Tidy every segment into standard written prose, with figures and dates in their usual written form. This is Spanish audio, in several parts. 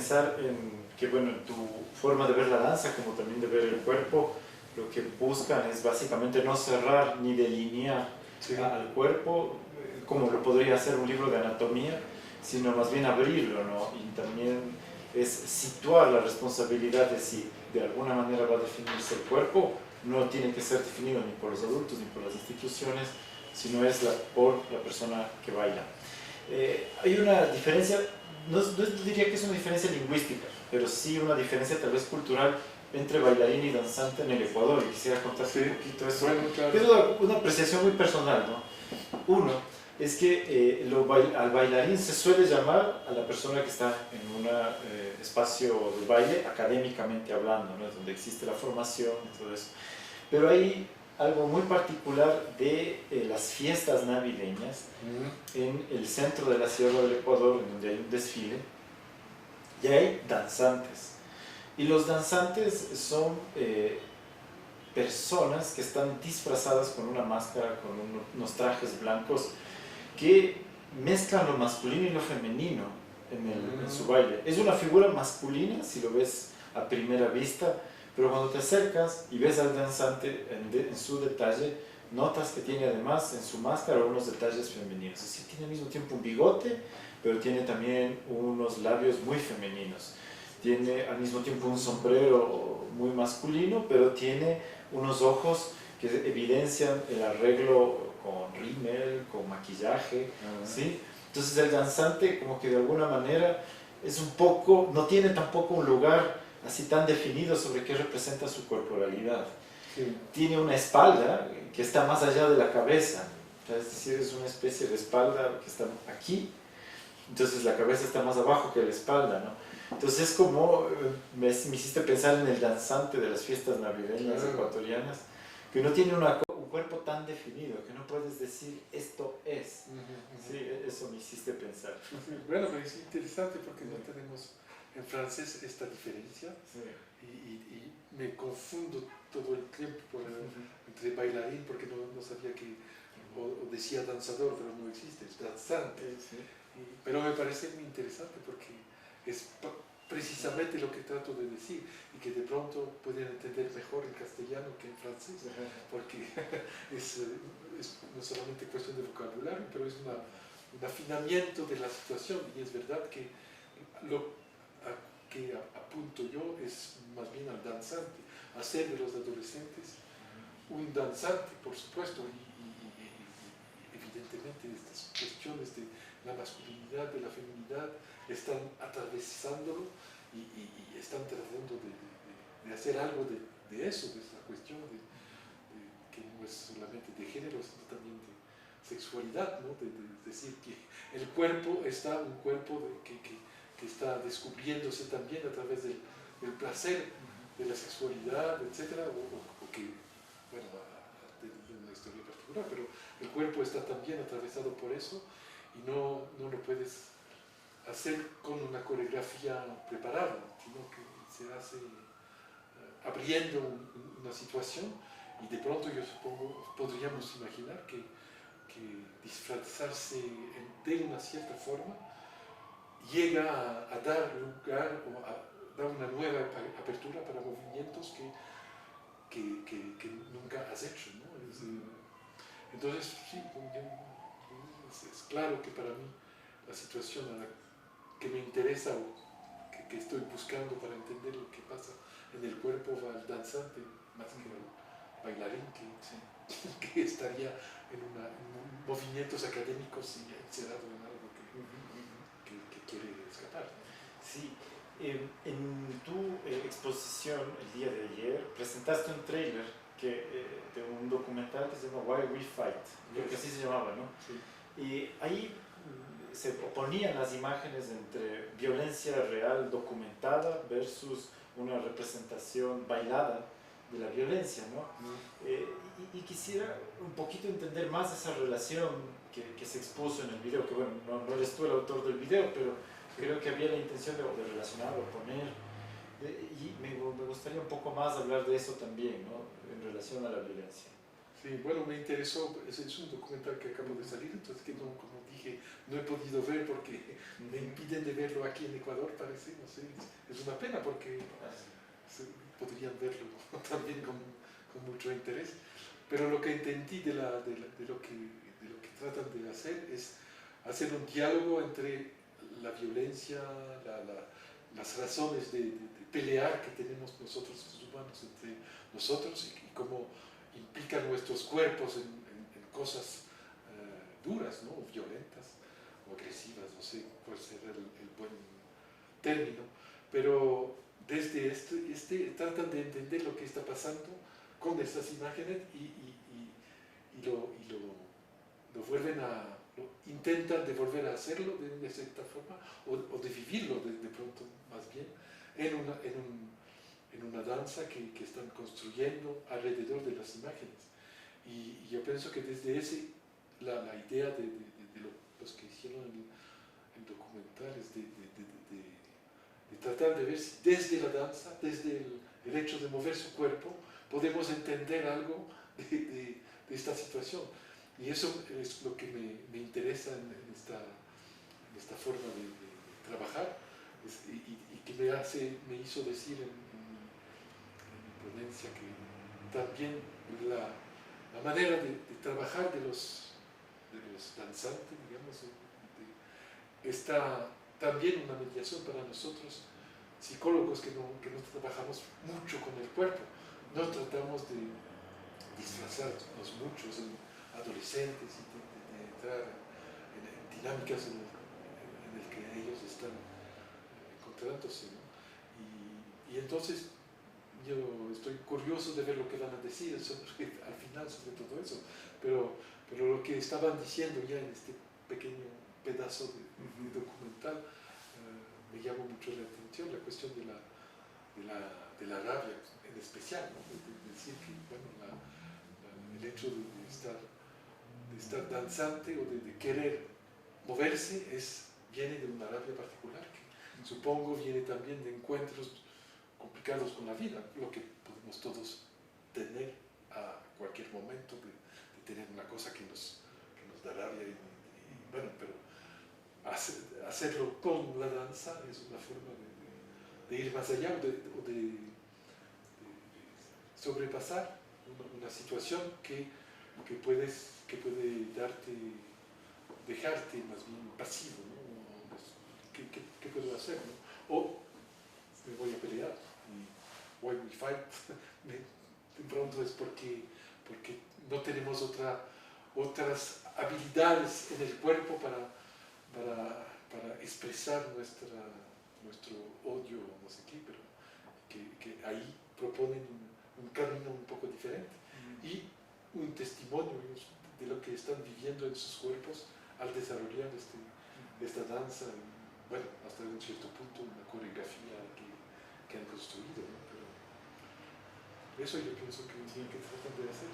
pensar en que, bueno, en tu forma de ver la danza, como también de ver el cuerpo, lo que buscan es básicamente no cerrar ni delinear al cuerpo, como lo podría hacer un libro de anatomía, sino más bien abrirlo, ¿no? Y también es situar la responsabilidad de si de alguna manera va a definirse el cuerpo, no tiene que ser definido ni por los adultos ni por las instituciones, sino es por la persona que baila. Hay una diferencia, no diría que es una diferencia lingüística, pero sí una diferencia tal vez cultural entre bailarín y danzante en el Ecuador, y quisiera contarte un poquito eso. Bueno, claro. Es una apreciación muy personal, ¿no? Uno, es que al bailarín se suele llamar a la persona que está en un espacio de baile, académicamente hablando, ¿no? Donde existe la formación y todo eso. Pero hay algo muy particular de las fiestas navideñas en el centro de la Sierra del Ecuador, en donde hay un desfile, y hay danzantes. Y los danzantes son personas que están disfrazadas con una máscara, con unos trajes blancos, que mezclan lo masculino y lo femenino en su baile. Es una figura masculina, si lo ves a primera vista, pero cuando te acercas y ves al danzante en su detalle, notas que tiene además en su máscara unos detalles femeninos. Es decir, tiene al mismo tiempo un bigote, pero tiene también unos labios muy femeninos. Tiene al mismo tiempo un sombrero muy masculino, pero tiene unos ojos que evidencian el arreglo con rímel, con maquillaje, ¿sí? Entonces el danzante como que de alguna manera es un poco, no tiene tampoco un lugar así tan definido sobre qué representa su corporalidad. Sí. Tiene una espalda que está más allá de la cabeza, es decir, es una especie de espalda que está aquí, entonces la cabeza está más abajo que la espalda, ¿no? Entonces es como, me hiciste pensar en el danzante de las fiestas navideñas ecuatorianas, que no tiene un cuerpo tan definido, que no puedes decir esto es. Sí, eso me hiciste pensar. Bueno, pero es interesante porque no tenemos en francés esta diferencia, y me confundo todo el tiempo entre bailarín, porque no sabía que, o decía danzador, pero no existe, es danzante. Pero me parece muy interesante porque es precisamente lo que trato de decir, y que de pronto pueden entender mejor en castellano que en francés, porque es no solamente cuestión de vocabulario, pero es un afinamiento de la situación, y es verdad que lo que apunto yo es más bien al danzante, hacer de los adolescentes un danzante, por supuesto, y evidentemente estas cuestiones de la masculinidad, de la feminidad, están atravesándolo y están tratando de hacer algo de eso, de esa cuestión que no es solamente de género, sino también de sexualidad, ¿no? De decir que el cuerpo está un cuerpo que está descubriéndose también a través del placer, de la sexualidad, etc. O que, bueno, de una historia particular, pero el cuerpo está también atravesado por eso, y no lo puedes hacer con una coreografía preparada, sino que se hace abriendo una situación, y de pronto yo supongo, podríamos imaginar que disfrazarse de una cierta forma llega a dar lugar o a dar una nueva apertura para movimientos que nunca has hecho, ¿no? Entonces, sí, es claro que para mí la situación a la que me interesa, o que estoy buscando para entender lo que pasa en el cuerpo, va al danzante más que al bailarín, que estaría en movimientos académicos y encerrado en algo que quiere escapar. Sí, en tu exposición el día de ayer presentaste un trailer de un documental que se llama Why We Fight, creo que así se llamaba, ¿no? Sí. Y ahí se oponían las imágenes entre violencia real documentada versus una representación bailada de la violencia, ¿no? Y quisiera un poquito entender más esa relación que se expuso en el video, que bueno, no eres tú el autor del video, pero creo que había la intención de relacionar o poner, y me gustaría un poco más hablar de eso también, ¿no? En relación a la violencia. Sí, bueno, me interesó, es un documental que acabo de salir, entonces que no, como dije, no he podido ver porque me impiden de verlo aquí en Ecuador, parece, no sé, es una pena porque podrían verlo también con mucho interés, pero lo que entendí de lo que tratan de hacer es hacer un diálogo entre la violencia, las razones de pelear que tenemos nosotros los humanos entre nosotros y cómo implican nuestros cuerpos en cosas duras, ¿no? O violentas o agresivas, no sé cuál será el buen término, pero desde tratan de entender lo que está pasando con estas imágenes y lo vuelven intentan de volver a hacerlo de una cierta forma o de vivirlo de pronto más bien en una danza que están construyendo alrededor de las imágenes. Y yo pienso que desde la idea de los que hicieron el documental es de tratar de ver si desde la danza, desde el hecho de mover su cuerpo, podemos entender algo de esta situación. Y eso es lo que me interesa en esta forma de trabajar y que me hizo decir en mi ponencia que también la manera de trabajar de los danzantes, digamos, está también una mediación para nosotros, psicólogos que no trabajamos mucho con el cuerpo. No tratamos de disfrazarnos muchos en adolescentes y de entrar en dinámicas en el que ellos están encontrándose, ¿no? Y entonces yo estoy curioso de ver lo que van a decir al final sobre todo eso, pero lo que estaban diciendo ya en este pequeño pedazo de documental me llamó mucho la atención, la cuestión de la rabia en especial, ¿no? De decir que bueno, el hecho de estar danzante o de querer moverse viene de una rabia particular que supongo viene también de encuentros complicados con la vida, lo que podemos todos tener a cualquier momento de tener una cosa que nos da rabia bueno, pero hacerlo con la danza es una forma de ir más allá o de sobrepasar una situación que puede dejarte más bien pasivo, ¿no? ¿Qué puedo hacer? ¿No? O me voy a pelear y why we fight de pronto es porque no tenemos otras habilidades en el cuerpo para expresar nuestro odio o no sé qué, pero que ahí proponen un camino un poco diferente y un testimonio de lo que están viviendo en sus cuerpos al desarrollar esta danza, bueno, hasta un cierto punto una coreografía que han construido, ¿no? Pero eso yo pienso que tratan de hacer.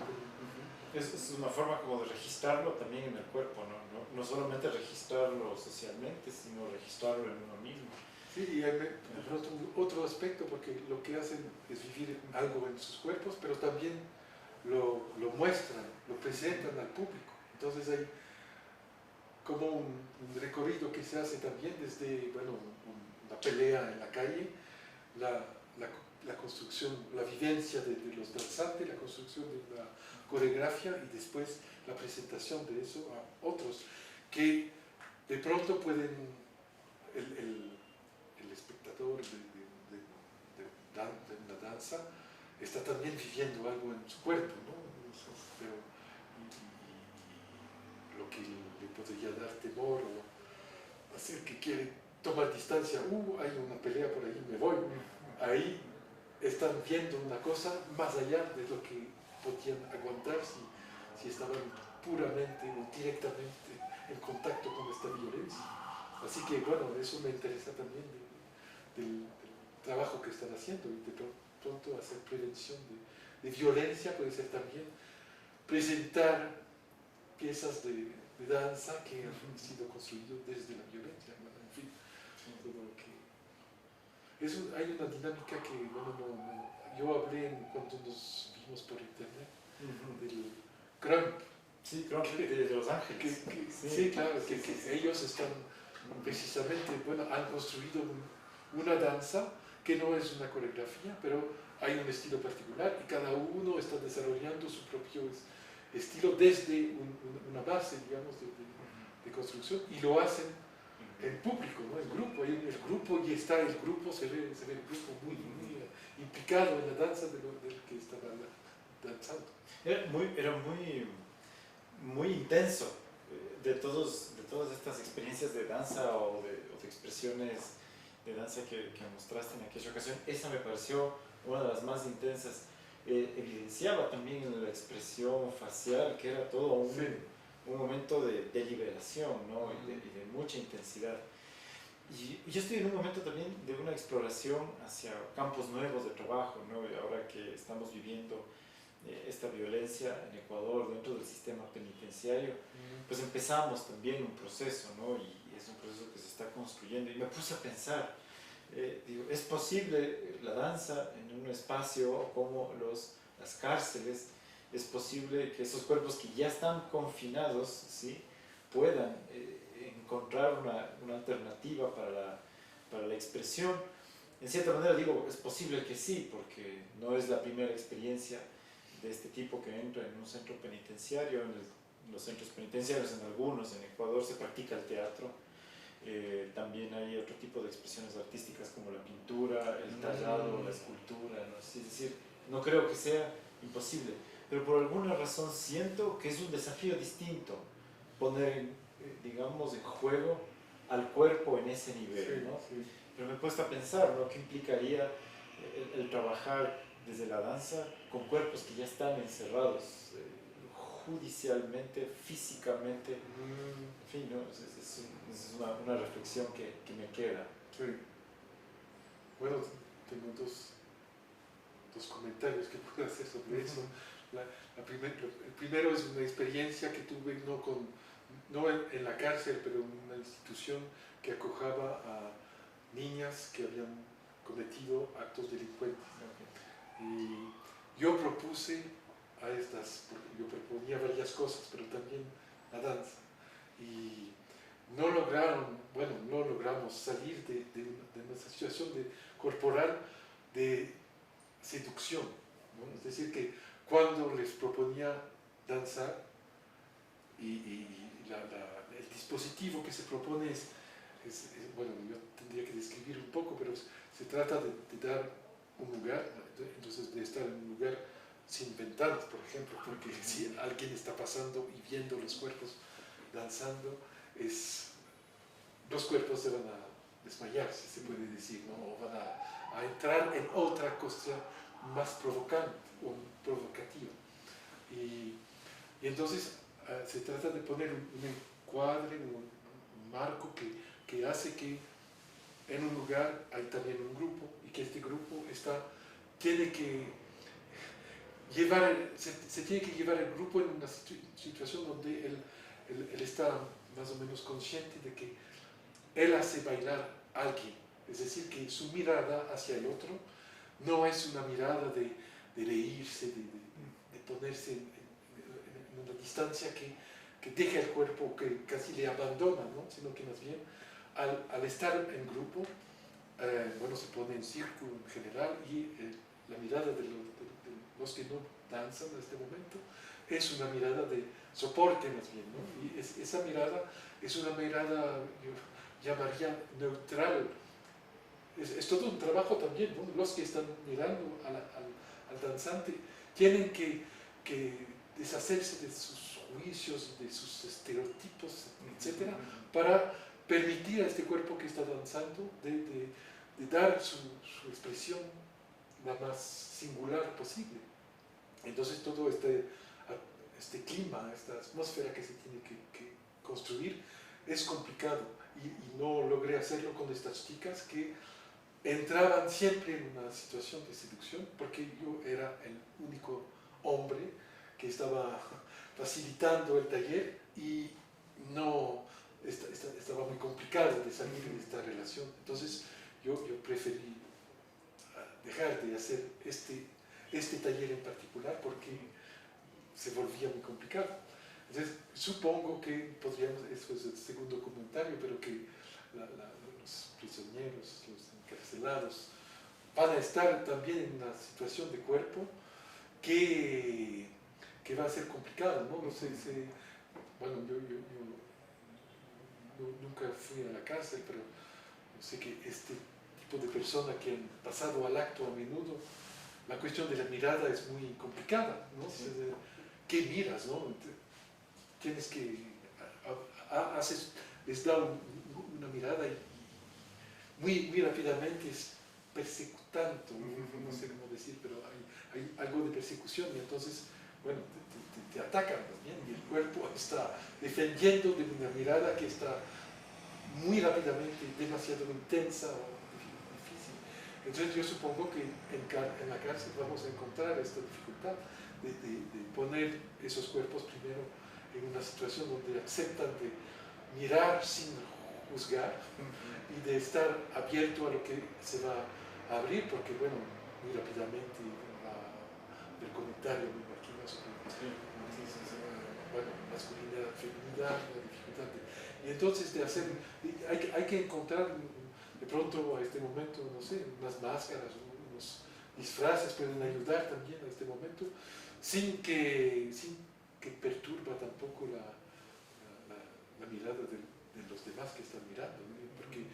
Es una forma como de registrarlo también en el cuerpo, ¿no? No solamente registrarlo socialmente, sino registrarlo en uno mismo. Sí, y hay otro aspecto, porque lo que hacen es vivir algo en sus cuerpos, pero también lo muestran, lo presentan al público. Entonces hay como un recorrido que se hace también desde, bueno, una pelea en la calle, la construcción, la vivencia de los danzantes, la construcción de la coreografía y después la presentación de eso a otros que de pronto pueden, el espectador de una danza está también viviendo algo en su cuerpo, ¿no? Pero, y lo que le podría dar temor o hacer que quiere tomar distancia, hay una pelea por ahí, me voy. Ahí están viendo una cosa más allá de lo que podían aguantar si estaban puramente o directamente en contacto con esta violencia. Así que bueno, eso me interesa también del trabajo que están haciendo y de pronto hacer prevención de violencia puede ser también presentar piezas de danza que han sido construidas desde la violencia, bueno, en fin, todo lo que... hay una dinámica que, bueno, yo hablé cuando nos vimos por internet Crump. Sí, creo que de Los Ángeles. Sí, claro, que ellos están precisamente, bueno, han construido una danza que no es una coreografía, pero hay un estilo particular y cada uno está desarrollando su propio estilo desde una base, digamos, de construcción, y lo hacen en público, ¿no? En grupo. Hay el grupo y está el grupo, se ve el grupo muy implicado en la danza del que estaba danzando. Era muy intenso de todas estas experiencias de danza o de expresiones de danza que mostraste en aquella ocasión. Esa me pareció una de las más intensas. Evidenciaba también en la expresión facial que era todo un momento de liberación, ¿no? Y de mucha intensidad. Y yo estoy en un momento también de una exploración hacia campos nuevos de trabajo, ¿no? Ahora que estamos viviendo esta violencia en Ecuador dentro del sistema penitenciario, pues empezamos también un proceso, ¿no? Y es un proceso que se está construyendo. Y me puse a pensar, digo, ¿es posible la danza en un espacio como las cárceles? ¿Es posible que esos cuerpos que ya están confinados, ¿sí?, puedan encontrar una alternativa para la expresión? En cierta manera digo, es posible que sí, porque no es la primera experiencia de este tipo que entra en un centro penitenciario. En los centros penitenciarios, en algunos, en Ecuador, se practica el teatro. También hay otro tipo de expresiones artísticas como la pintura, el tallado, la escultura, ¿no? Es decir, no creo que sea imposible, pero por alguna razón siento que es un desafío distinto poner, digamos, en juego al cuerpo en ese nivel, ¿no? Sí. Pero me he puesto a pensar, ¿no?, qué implicaría el trabajar desde la danza con cuerpos que ya están encerrados judicialmente, físicamente. En fin, ¿no? Es una reflexión que me queda. Sí. Bueno, tengo dos comentarios que puedo hacer sobre eso. El primero es una experiencia que tuve no en la cárcel, pero en una institución que acojaba a niñas que habían cometido actos delincuentes. Y yo propuse yo proponía varias cosas, pero también la danza. Y no logramos salir de una situación corporal de seducción, ¿no? Es decir, que cuando les proponía danzar, el dispositivo que se propone bueno, yo tendría que describir un poco, pero se trata de dar un lugar, entonces de estar en un lugar sin ventanas, por ejemplo, porque si alguien está pasando y viendo los cuerpos danzando, los cuerpos se van a desmayarse, se puede decir, ¿no? O van a entrar en otra cosa más provocante o provocativa. Y entonces se trata de poner un encuadre, un marco que hace que en un lugar hay también un grupo y que este grupo tiene que se tiene que llevar el grupo en una situación donde él está más o menos consciente de que él hace bailar a alguien, es decir, que su mirada hacia el otro no es una mirada de reírse, de ponerse en una distancia que deja el cuerpo, que casi le abandona, ¿no? Sino que más bien al estar en grupo, bueno, se pone en círculo en general y la mirada de los que no danzan en este momento es una mirada de soporte más bien, ¿no? Y esa mirada es una mirada, yo llamaría neutral. Es todo un trabajo también, ¿no? Los que están mirando al danzante tienen que deshacerse de sus juicios, de sus estereotipos, etcétera, para permitir a este cuerpo que está danzando de dar su expresión la más singular posible. Entonces todo este clima, esta atmósfera que se tiene que construir es complicado y no logré hacerlo con estas chicas que entraban siempre en una situación de seducción porque yo era el único hombre que estaba facilitando el taller y no estaba muy complicado de salir de esta relación. Entonces yo preferí dejar de hacer este taller en particular porque se volvía muy complicado. Entonces, supongo que podríamos, eso es el segundo comentario, pero que los prisioneros, los encarcelados, van a estar también en una situación de cuerpo que va a ser complicada, ¿no? No sé, bueno, yo nunca fui a la cárcel, pero sé que este tipo de personas que han pasado al acto a menudo, la cuestión de la mirada es muy complicada, ¿no? Sí. ¿Qué miras, no? Tienes que, les da una mirada y muy rápidamente es persecutando, no sé cómo decir, pero hay algo de persecución y entonces, bueno, te atacan también y el cuerpo está defendiendo de una mirada que está muy rápidamente, demasiado intensa o difícil. Entonces yo supongo que en la cárcel vamos a encontrar esta dificultad de poner esos cuerpos primero en una situación donde aceptan de mirar sin juzgar y de estar abierto a lo que se va a abrir, porque bueno, muy rápidamente el comentario me imagino sobre bueno, masculinidad, feminidad, la dificultad y entonces de hacer, hay que encontrar de pronto a este momento, no sé, unas máscaras, unos disfraces pueden ayudar también a este momento, sin que perturba tampoco la mirada de los demás que están mirando, ¿no? Porque,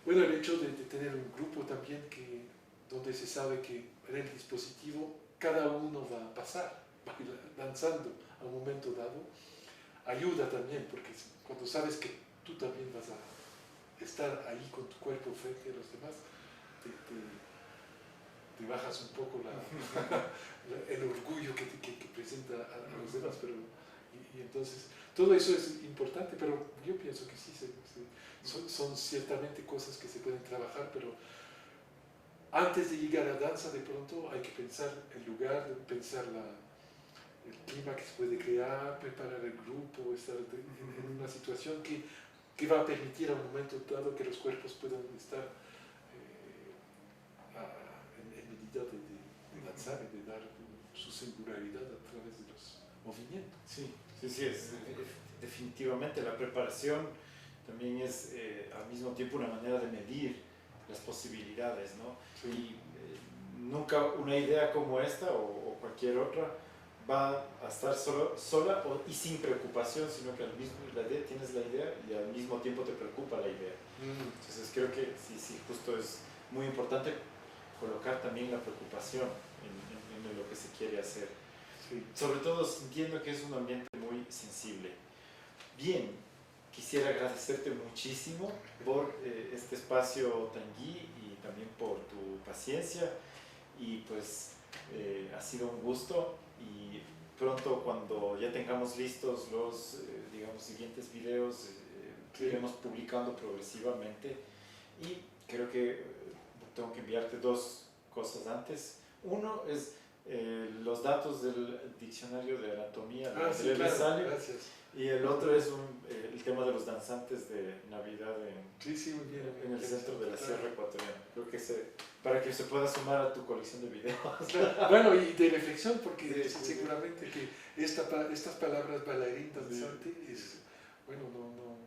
bueno, el hecho de tener un grupo también donde se sabe que en el dispositivo cada uno va a pasar, danzando a un momento dado, ayuda también, porque cuando sabes que tú también vas a estar ahí con tu cuerpo frente a los demás, te bajas un poco el orgullo que presenta a los demás, pero y entonces todo eso es importante, pero yo pienso que sí, son ciertamente cosas que se pueden trabajar, pero antes de llegar a danza de pronto hay que pensar el lugar, pensar el clima que se puede crear, preparar el grupo, estar en una situación que va a permitir a un momento dado que los cuerpos puedan estar en medida de danzar y de dar su singularidad a través de los movimientos. Sí, definitivamente la preparación también es al mismo tiempo una manera de medir las posibilidades, ¿no? Sí. Y nunca una idea como esta o cualquier otra va a estar sola y sin preocupación, sino que tienes la idea y al mismo tiempo te preocupa la idea. Entonces creo que sí, justo es muy importante colocar también la preocupación en lo que se quiere hacer. Sí. Sobre todo sintiendo que es un ambiente muy sensible. Bien, quisiera agradecerte muchísimo por este espacio Tanguy y también por tu paciencia y pues ha sido un gusto y pronto cuando ya tengamos listos los digamos siguientes videos iremos publicando progresivamente y creo que tengo que enviarte dos cosas antes. Uno es los datos del diccionario de anatomía de sí, claro, gracias. Y el otro es el tema de los danzantes de Navidad muy bien, en el centro de la Sierra Ecuatoriana. Creo que para que se pueda sumar a tu colección de videos. Bueno, y de reflexión, porque seguramente que estas palabras bailarín, danzante, bueno,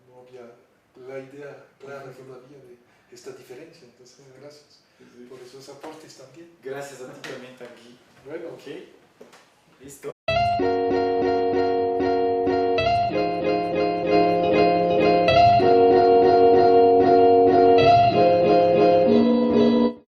no había la idea clara todavía de esta diferencia. Entonces, gracias por esos aportes también. Gracias a ti también, Tanguy. Bueno, ok, listo.